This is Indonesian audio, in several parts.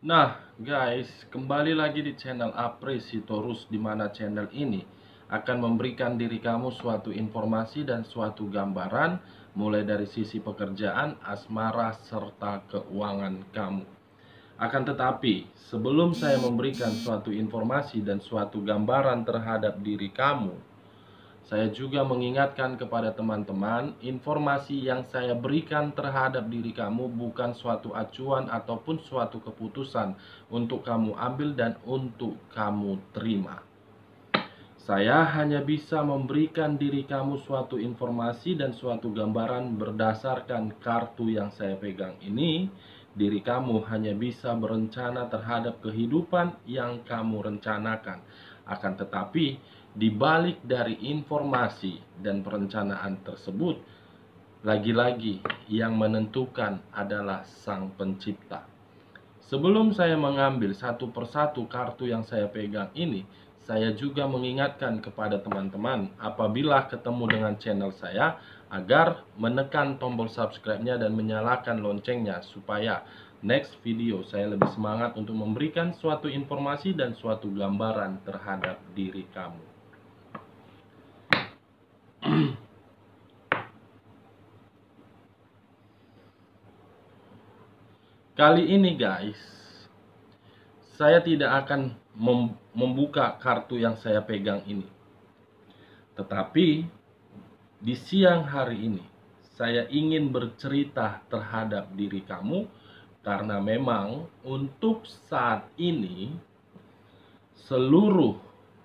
Nah, guys, kembali lagi di channel Apresitorus, di mana channel ini akan memberikan diri kamu suatu informasi dan suatu gambaran mulai dari sisi pekerjaan, asmara, serta keuangan kamu. Akan tetapi, sebelum saya memberikan suatu informasi dan suatu gambaran terhadap diri kamu, saya juga mengingatkan kepada teman-teman, informasi yang saya berikan terhadap diri kamu bukan suatu acuan ataupun suatu keputusan untuk kamu ambil dan untuk kamu terima. Saya hanya bisa memberikan diri kamu suatu informasi dan suatu gambaran berdasarkan kartu yang saya pegang ini. Diri kamu hanya bisa berencana terhadap kehidupan yang kamu rencanakan. Akan tetapi, di balik dari informasi dan perencanaan tersebut, lagi-lagi yang menentukan adalah Sang Pencipta. Sebelum saya mengambil satu persatu kartu yang saya pegang ini, saya juga mengingatkan kepada teman-teman apabila ketemu dengan channel saya agar menekan tombol subscribe-nya dan menyalakan loncengnya supaya next video saya lebih semangat untuk memberikan suatu informasi dan suatu gambaran terhadap diri kamu. Kali ini guys, saya tidak akan membuka kartu yang saya pegang ini. Tetapi di siang hari ini saya ingin bercerita terhadap diri kamu karena memang untuk saat ini seluruh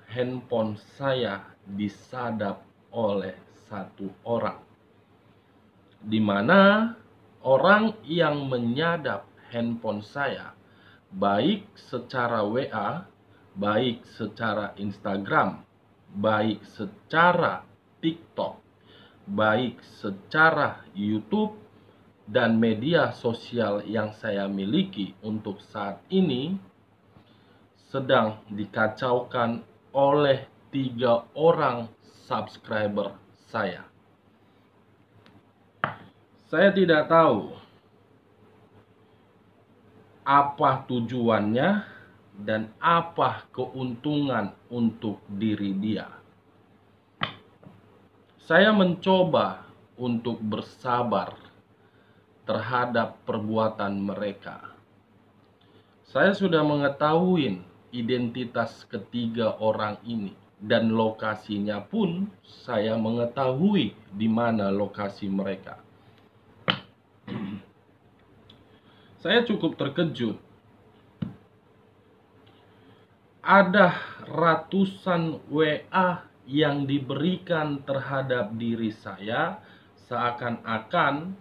handphone saya disadap oleh satu orang, di mana orang yang menyadap handphone saya baik secara WA, baik secara Instagram, baik secara TikTok, baik secara YouTube, dan media sosial yang saya miliki untuk saat ini sedang dikacaukan oleh 3 orang subscriber saya. Saya tidak tahu apa tujuannya dan apa keuntungan untuk diri dia. Saya mencoba untuk bersabar terhadap perbuatan mereka. Saya sudah mengetahui identitas ketiga orang ini dan lokasinya pun saya mengetahui di mana lokasi mereka. Saya cukup terkejut. Ada ratusan WA yang diberikan terhadap diri saya, seakan-akan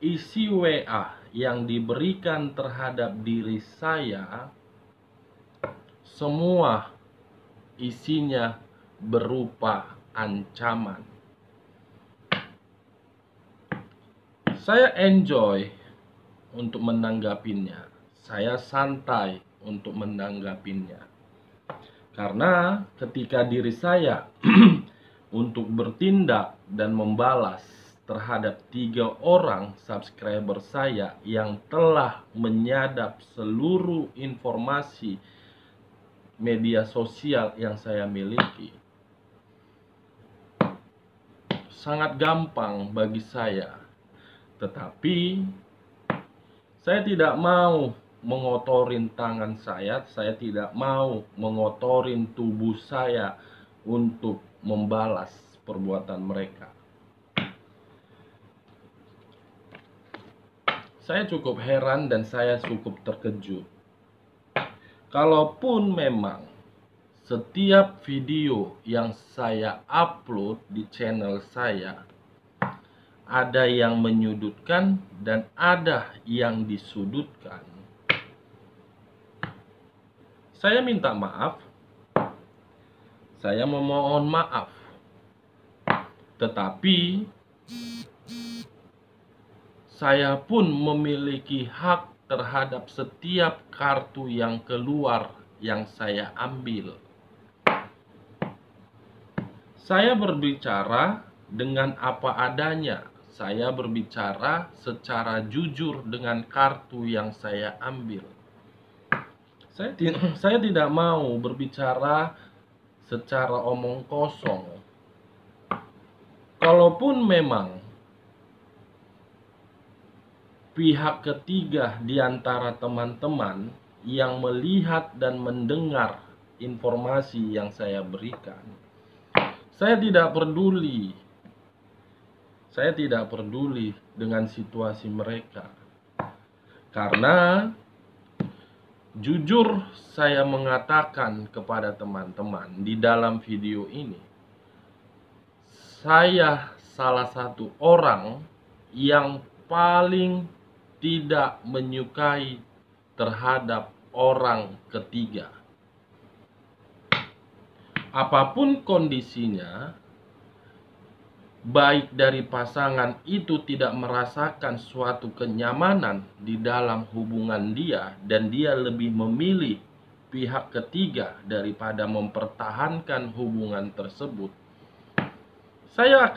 isi WA yang diberikan terhadap diri saya semua isinya berupa ancaman. Saya enjoy untuk menanggapinya. Saya santai untuk menanggapinya. Karena ketika diri saya untuk bertindak dan membalas terhadap 3 orang subscriber saya yang telah menyadap seluruh informasi media sosial yang saya miliki, sangat gampang bagi saya. Tetapi saya tidak mau mengotorin tangan saya tidak mau mengotorin tubuh saya untuk membalas perbuatan mereka. Saya cukup heran dan saya cukup terkejut. Kalaupun memang setiap video yang saya upload di channel saya ada yang menyudutkan dan ada yang disudutkan, saya minta maaf. Saya memohon maaf. Tetapi saya pun memiliki hak terhadap setiap kartu yang keluar yang saya ambil. Saya berbicara dengan apa adanya. Saya berbicara secara jujur dengan kartu yang saya ambil. Saya tidak mau berbicara secara omong kosong. Kalaupun memang pihak ketiga di antara teman-teman yang melihat dan mendengar informasi yang saya berikan, saya tidak peduli. Saya tidak peduli dengan situasi mereka. Karena jujur saya mengatakan kepada teman-teman di dalam video ini, saya salah satu orang yang paling tidak menyukai terhadap orang ketiga. Apapun kondisinya, baik dari pasangan itu tidak merasakan suatu kenyamanan di dalam hubungan dia dan dia lebih memilih pihak ketiga daripada mempertahankan hubungan tersebut, saya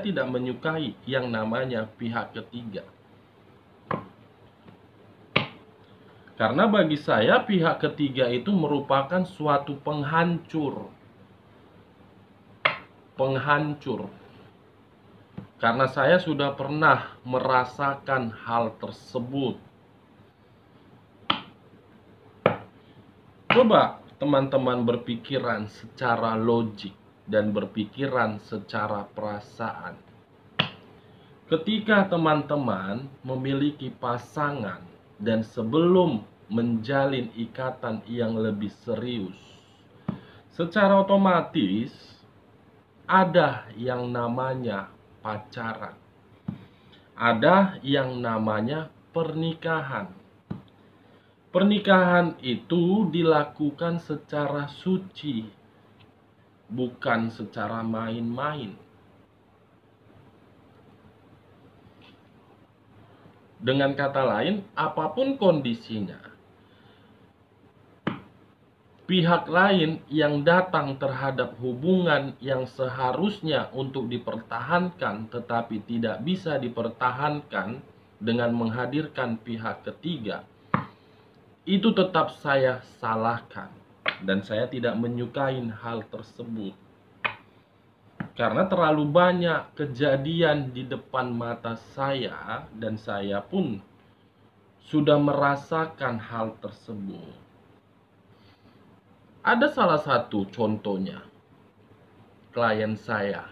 tidak menyukai yang namanya pihak ketiga. Karena bagi saya pihak ketiga itu merupakan suatu penghancur. Karena saya sudah pernah merasakan hal tersebut. Coba teman-teman berpikiran secara logik dan berpikiran secara perasaan. Ketika teman-teman memiliki pasangan dan sebelum menjalin ikatan yang lebih serius, secara otomatis ada yang namanya pacaran, ada yang namanya pernikahan. Pernikahan itu dilakukan secara suci, bukan secara main-main. Dengan kata lain, apapun kondisinya, pihak lain yang datang terhadap hubungan yang seharusnya untuk dipertahankan tetapi tidak bisa dipertahankan dengan menghadirkan pihak ketiga, itu tetap saya salahkan dan saya tidak menyukai hal tersebut. Karena terlalu banyak kejadian di depan mata saya dan saya pun sudah merasakan hal tersebut. Ada salah satu contohnya, klien saya,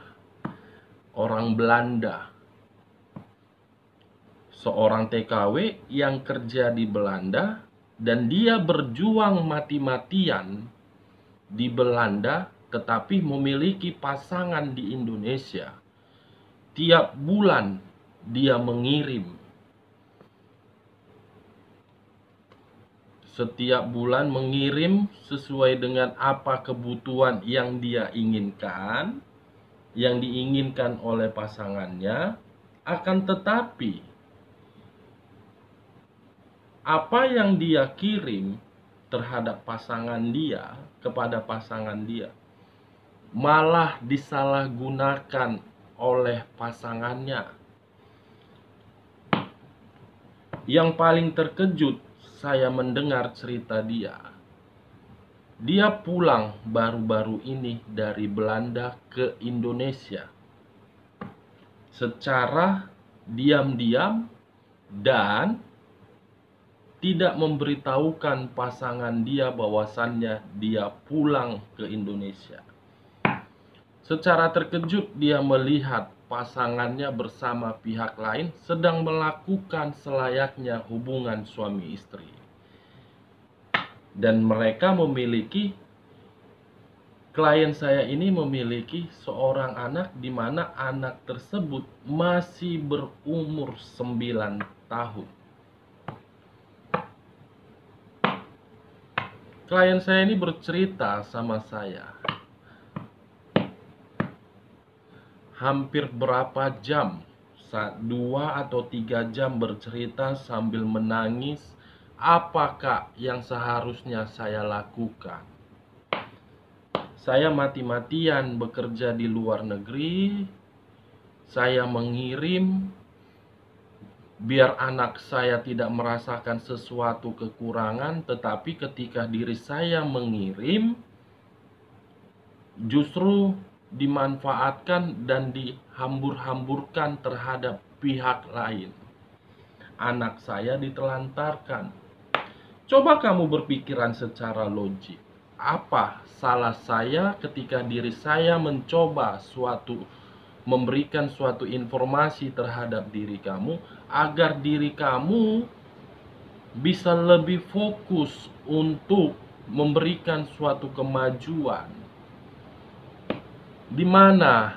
orang Belanda, seorang TKW yang kerja di Belanda dan dia berjuang mati-matian di Belanda tetapi memiliki pasangan di Indonesia. Tiap bulan dia mengirim. Setiap bulan mengirim sesuai dengan apa kebutuhan yang dia inginkan, yang diinginkan oleh pasangannya. Akan tetapi, apa yang dia kirim terhadap pasangan dia, kepada pasangan dia, malah disalahgunakan oleh pasangannya. Yang paling terkejut, saya mendengar cerita dia. Dia pulang baru-baru ini dari Belanda ke Indonesia secara diam-diam dan tidak memberitahukan pasangan dia bahwasannya dia pulang ke Indonesia. Secara terkejut dia melihat pasangannya bersama pihak lain sedang melakukan selayaknya hubungan suami istri. Dan mereka memiliki, klien saya ini memiliki seorang anak di mana anak tersebut masih berumur 9 tahun. Klien saya ini bercerita sama saya. Hampir berapa jam, 2 atau 3 jam bercerita sambil menangis, apakah yang seharusnya saya lakukan. Saya mati-matian bekerja di luar negeri, saya mengirim biar anak saya tidak merasakan sesuatu kekurangan, tetapi ketika diri saya mengirim, justru dimanfaatkan dan dihambur-hamburkan terhadap pihak lain. Anak saya ditelantarkan. Coba kamu berpikiran secara logik. Apa salah saya ketika diri saya mencoba memberikan suatu informasi terhadap diri kamu agar diri kamu bisa lebih fokus untuk memberikan suatu kemajuan? Di mana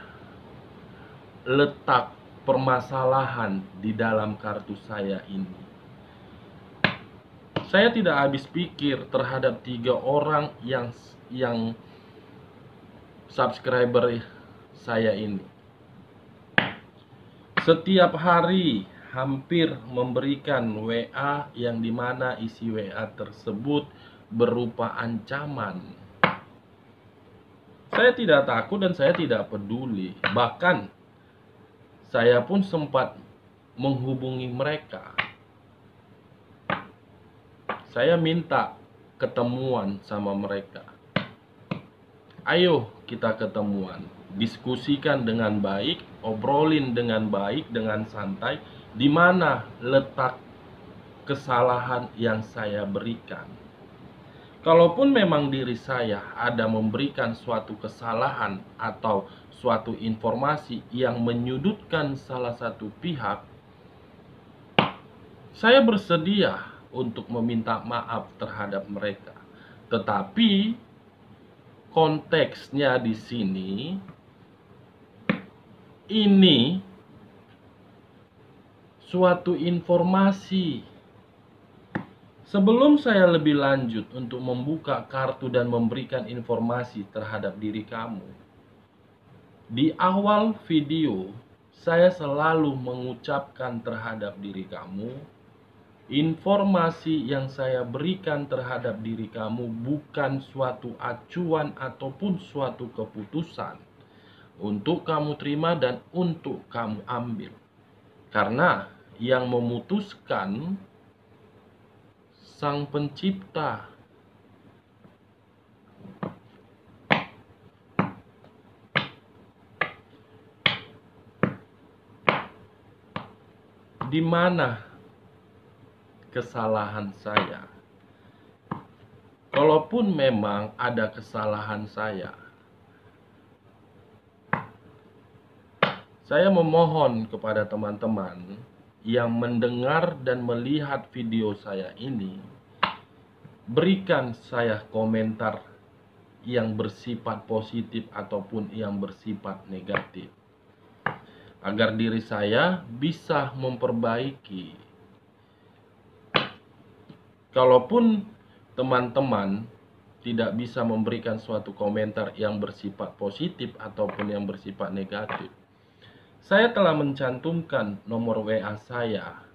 letak permasalahan di dalam kartu saya ini? Saya tidak habis pikir terhadap 3 orang yang subscriber saya ini. Setiap hari hampir memberikan WA yang dimana isi WA tersebut berupa ancaman. Saya tidak takut dan saya tidak peduli. Bahkan saya pun sempat menghubungi mereka. Saya minta ketemuan sama mereka. Ayo kita ketemuan, diskusikan dengan baik, obrolin dengan baik, dengan santai, di mana letak kesalahan yang saya berikan. Kalaupun memang diri saya ada memberikan suatu kesalahan atau suatu informasi yang menyudutkan salah satu pihak, saya bersedia untuk meminta maaf terhadap mereka. Tetapi konteksnya di sini ini suatu informasi. Sebelum saya lebih lanjut untuk membuka kartu dan memberikan informasi terhadap diri kamu, di awal video saya selalu mengucapkan terhadap diri kamu, informasi yang saya berikan terhadap diri kamu bukan suatu acuan ataupun suatu keputusan untuk kamu terima dan untuk kamu ambil. Karena yang memutuskan Sang Pencipta. Di mana kesalahan saya? Kalaupun memang ada kesalahan saya memohon kepada teman-teman yang mendengar dan melihat video saya ini, berikan saya komentar yang bersifat positif ataupun yang bersifat negatif, agar diri saya bisa memperbaiki. Kalaupun teman-teman tidak bisa memberikan suatu komentar yang bersifat positif ataupun yang bersifat negatif, saya telah mencantumkan nomor WA saya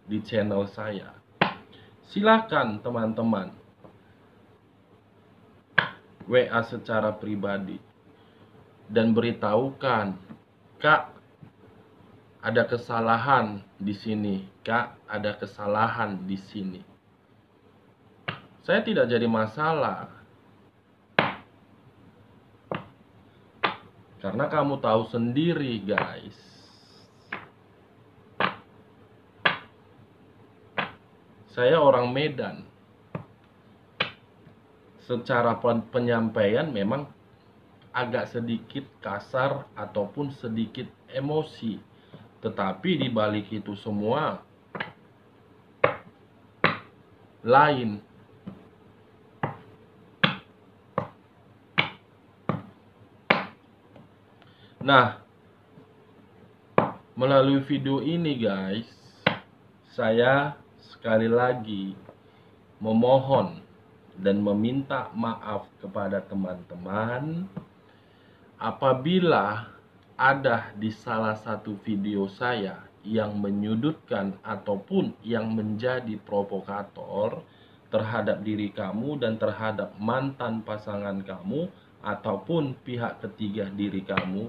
di channel saya. Silakan teman-teman WA secara pribadi dan beritahukan, Kak, ada kesalahan di sini. Kak, ada kesalahan di sini. Saya tidak jadi masalah. Karena kamu tahu sendiri, guys. Saya orang Medan. Secara penyampaian memang agak sedikit kasar ataupun sedikit emosi. Tetapi di balik itu semua lain. Nah, melalui video ini guys, saya sekali lagi memohon dan meminta maaf kepada teman-teman apabila ada di salah satu video saya yang menyudutkan ataupun yang menjadi provokator terhadap diri kamu dan terhadap mantan pasangan kamu ataupun pihak ketiga diri kamu.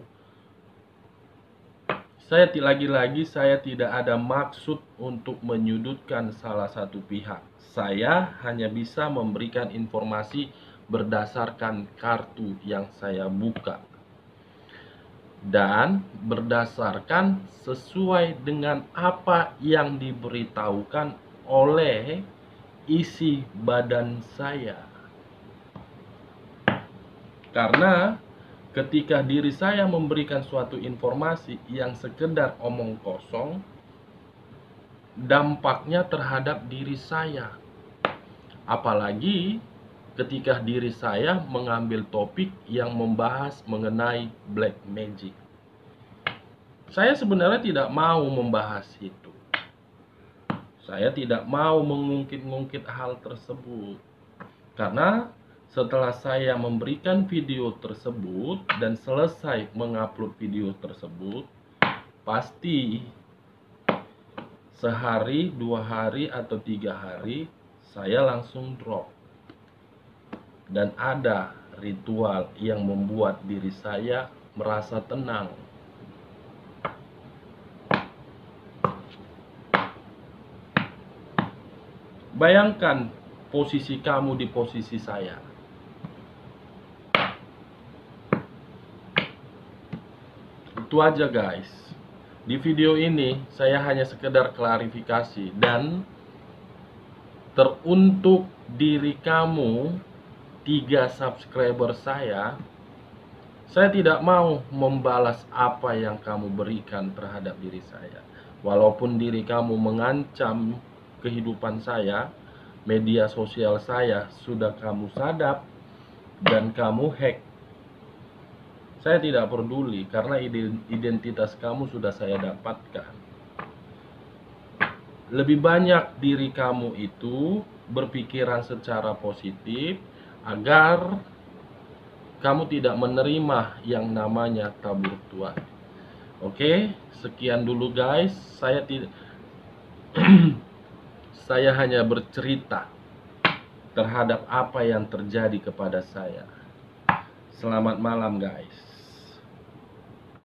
Lagi-lagi saya tidak ada maksud untuk menyudutkan salah satu pihak. Saya hanya bisa memberikan informasi berdasarkan kartu yang saya buka dan berdasarkan sesuai dengan apa yang diberitahukan oleh isi badan saya. Karena ketika diri saya memberikan suatu informasi yang sekedar omong kosong, dampaknya terhadap diri saya. Apalagi ketika diri saya mengambil topik yang membahas mengenai black magic. Saya sebenarnya tidak mau membahas itu. Saya tidak mau mengungkit-ungkit hal tersebut. Karena setelah saya memberikan video tersebut dan selesai mengupload video tersebut, pasti sehari, 2 hari, atau 3 hari saya langsung drop. Dan ada ritual yang membuat diri saya merasa tenang. Bayangkan posisi kamu di posisi saya. Itu aja guys. Di video ini saya hanya sekedar klarifikasi dan teruntuk diri kamu 3 subscriber saya tidak mau membalas apa yang kamu berikan terhadap diri saya. Walaupun diri kamu mengancam kehidupan saya, media sosial saya sudah kamu sadap dan kamu hack. Saya tidak peduli karena identitas kamu sudah saya dapatkan. Lebih banyak diri kamu itu berpikiran secara positif agar kamu tidak menerima yang namanya tabur tuan. Oke, sekian dulu guys. Saya hanya bercerita terhadap apa yang terjadi kepada saya. Selamat malam guys.